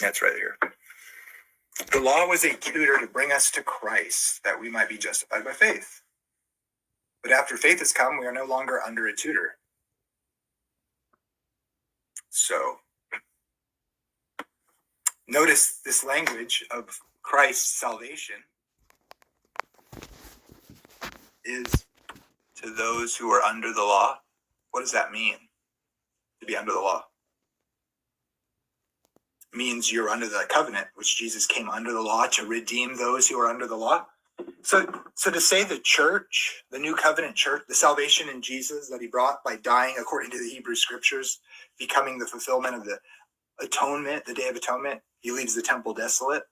That's right here. The law was a tutor to bring us to Christ, that we might be justified by faith. But after faith has come, we are no longer under a tutor. So, notice this language of Christ's salvation is to those who are under the law. What does that mean, to be under the law? It means you're under the covenant, which Jesus came under the law to redeem those who are under the law. So to say the church, the new covenant church, the salvation in Jesus that he brought by dying according to the Hebrew scriptures, becoming the fulfillment of the atonement, the Day of Atonement, he leaves the temple desolate.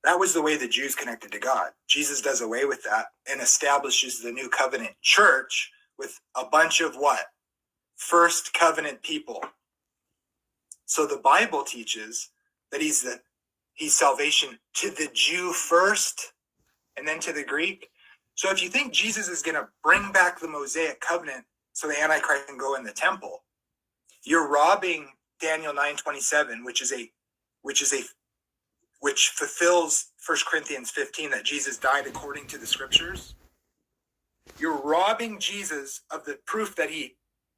That was the way the Jews connected to God. Jesus does away with that and establishes the new covenant church with a bunch of what? First covenant people. So the Bible teaches that he's salvation to the Jew first and then to the Greek. So if you think Jesus is going to bring back the Mosaic covenant so the Antichrist can go in the temple, you're robbing Daniel 9:27, which fulfills 1 Corinthians 15 that Jesus died according to the scriptures. You're robbing Jesus of the proof that he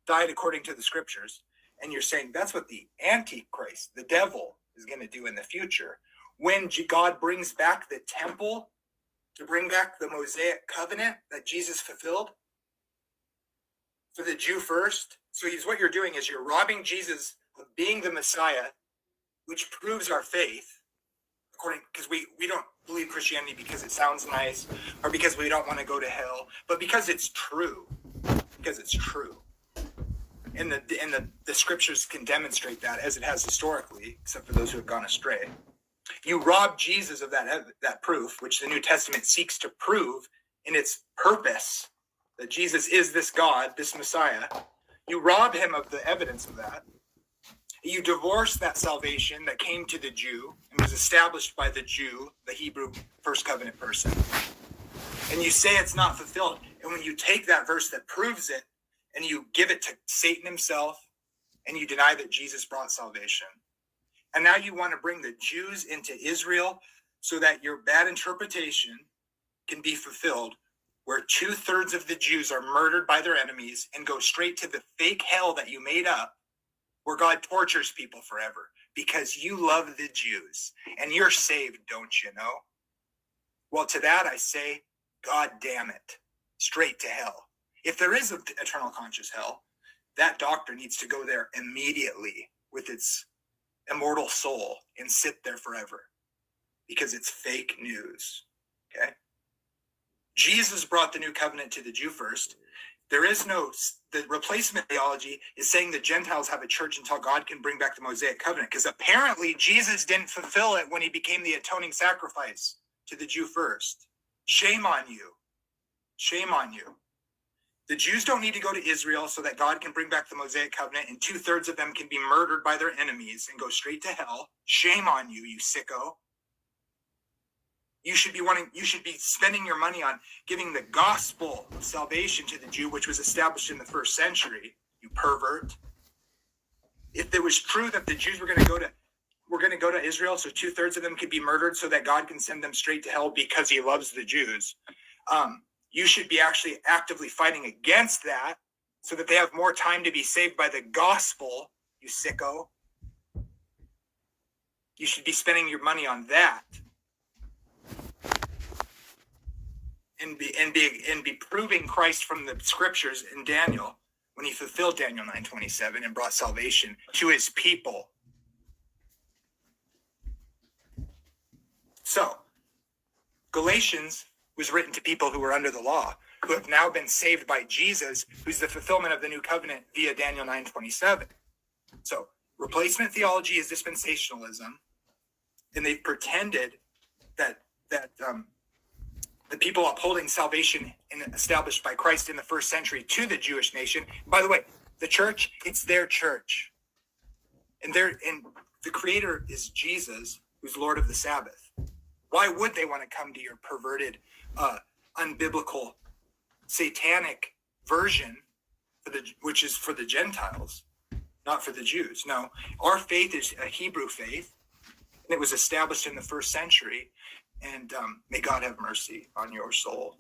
died according to the scriptures. And you're saying that's what the Antichrist, the devil, is going to do in the future. When God brings back the temple to bring back the Mosaic covenant that Jesus fulfilled for the Jew first. So what you're doing is you're robbing Jesus of being the Messiah, which proves our faith, because we don't believe Christianity because it sounds nice or because we don't want to go to hell, but because it's true. Because it's true. And the scriptures can demonstrate that, as it has historically, except for those who have gone astray. You rob Jesus of that proof, which the New Testament seeks to prove in its purpose, that Jesus is this God, this Messiah. You rob him of the evidence of that. You divorce that salvation that came to the Jew and was established by the Jew, the Hebrew first covenant person. And you say it's not fulfilled. And when you take that verse that proves it, and you give it to Satan himself, and you deny that Jesus brought salvation. And now you want to bring the Jews into Israel so that your bad interpretation can be fulfilled, where 2/3 of the Jews are murdered by their enemies and go straight to the fake hell that you made up, where God tortures people forever because you love the Jews and you're saved, don't you know? Well, to that I say, God damn it, straight to hell. If there is an eternal conscious hell, that doctor needs to go there immediately with its immortal soul and sit there forever, because it's fake news. Okay? Jesus brought the new covenant to the Jew first. The replacement theology is saying the Gentiles have a church until God can bring back the Mosaic covenant, because apparently Jesus didn't fulfill it when he became the atoning sacrifice to the Jew first. Shame on you. Shame on you. The Jews don't need to go to Israel so that God can bring back the Mosaic covenant, and 2/3 of them can be murdered by their enemies and go straight to hell. Shame on you, you sicko. You should be spending your money on giving the gospel of salvation to the Jew, which was established in the first century, you pervert. If it was true that the Jews were going to go to Israel so 2/3 of them could be murdered so that God can send them straight to hell because he loves the Jews, you should be actually actively fighting against that so that they have more time to be saved by the gospel, you sicko. You should be spending your money on that. And be proving Christ from the scriptures in Daniel when he fulfilled Daniel 9:27 and brought salvation to his people. So, Galatians was written to people who were under the law, who have now been saved by Jesus, who's the fulfillment of the new covenant via Daniel 9:27. So, replacement theology is dispensationalism, and they've pretended that the people upholding salvation established by Christ in the first century to the Jewish nation. By the way, the church, it's their church. And the creator is Jesus, who's Lord of the Sabbath. Why would they want to come to your perverted, unbiblical, satanic version, which is for the Gentiles, not for the Jews? No, our faith is a Hebrew faith. And it was established in the first century. And may God have mercy on your soul.